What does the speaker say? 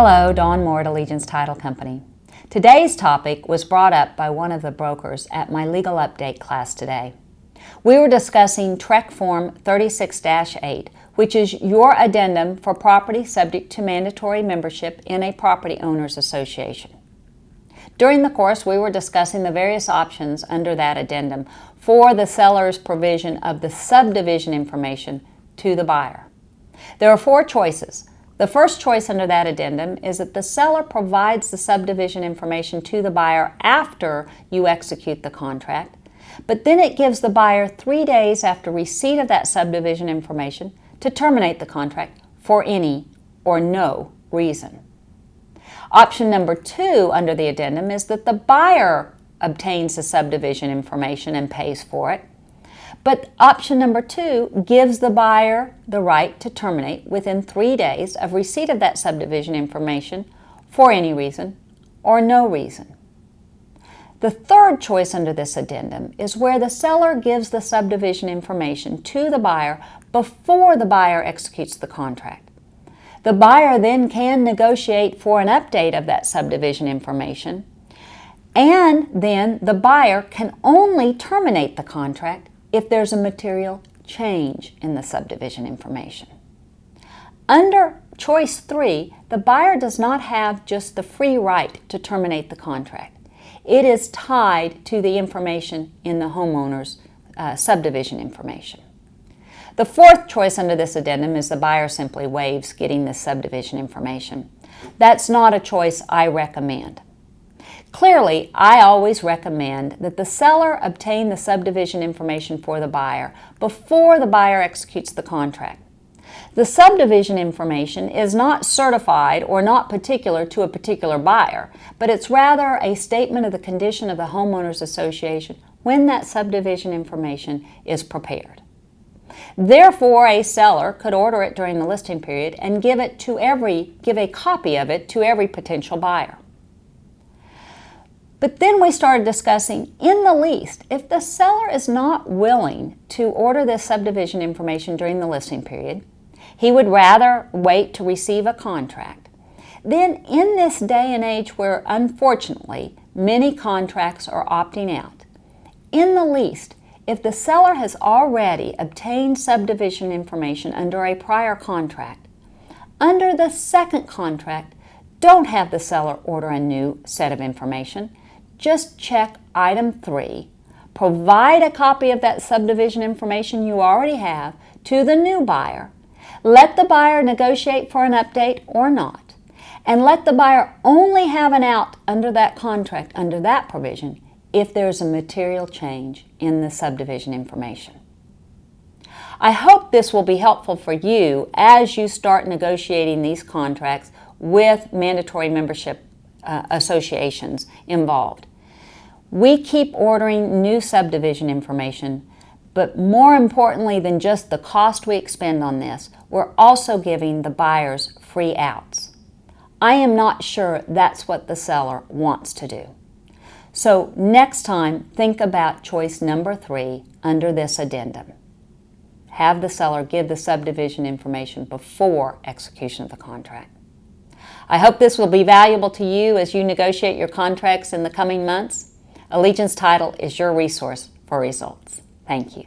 Hello, Dawn Moore at Allegiance Title Company. Today's topic was brought up by one of the brokers at my legal update class today. We were discussing TREC Form 36-8, which is your addendum for property subject to mandatory membership in a property owners association. During the course, we were discussing the various options under that addendum for the seller's provision of the subdivision information to the buyer. There are 4 choices. The first choice under that addendum is that the seller provides the subdivision information to the buyer after you execute the contract, but then it gives the buyer 3 days after receipt of that subdivision information to terminate the contract for any or no reason. Option number 2 under the addendum is that the buyer obtains the subdivision information and pays for it. But option number 2 gives the buyer the right to terminate within 3 days of receipt of that subdivision information for any reason or no reason. The third choice under this addendum is where the seller gives the subdivision information to the buyer before the buyer executes the contract. The buyer then can negotiate for an update of that subdivision information, and then the buyer can only terminate the contract if there's a material change in the subdivision information. Under choice 3, the buyer does not have just the free right to terminate the contract. It is tied to the information in the homeowner's subdivision information. The fourth choice under this addendum is the buyer simply waives getting the subdivision information. That's not a choice I recommend. Clearly, I always recommend that the seller obtain the subdivision information for the buyer before the buyer executes the contract. The subdivision information is not certified or not particular to a particular buyer, but it's rather a statement of the condition of the homeowners association when that subdivision information is prepared. Therefore, a seller could order it during the listing period and give a copy of it to every potential buyer. But then we started discussing, in the least, if the seller is not willing to order this subdivision information during the listing period, he would rather wait to receive a contract. Then in this day and age where, unfortunately, many contracts are opting out, in the least, if the seller has already obtained subdivision information under a prior contract, under the second contract, don't have the seller order a new set of information. Just check item 3. Provide a copy of that subdivision information you already have to the new buyer. Let the buyer negotiate for an update or not. And let the buyer only have an out under that contract, under that provision, if there's a material change in the subdivision information. I hope this will be helpful for you as you start negotiating these contracts with mandatory membership associations involved. We keep ordering new subdivision information, but more importantly than just the cost we expend on this, we're also giving the buyers free outs. I am not sure that's what the seller wants to do. So next time, think about choice number 3 under this addendum. Have the seller give the subdivision information before execution of the contract. I hope this will be valuable to you as you negotiate your contracts in the coming months. Allegiance Title is your resource for results. Thank you.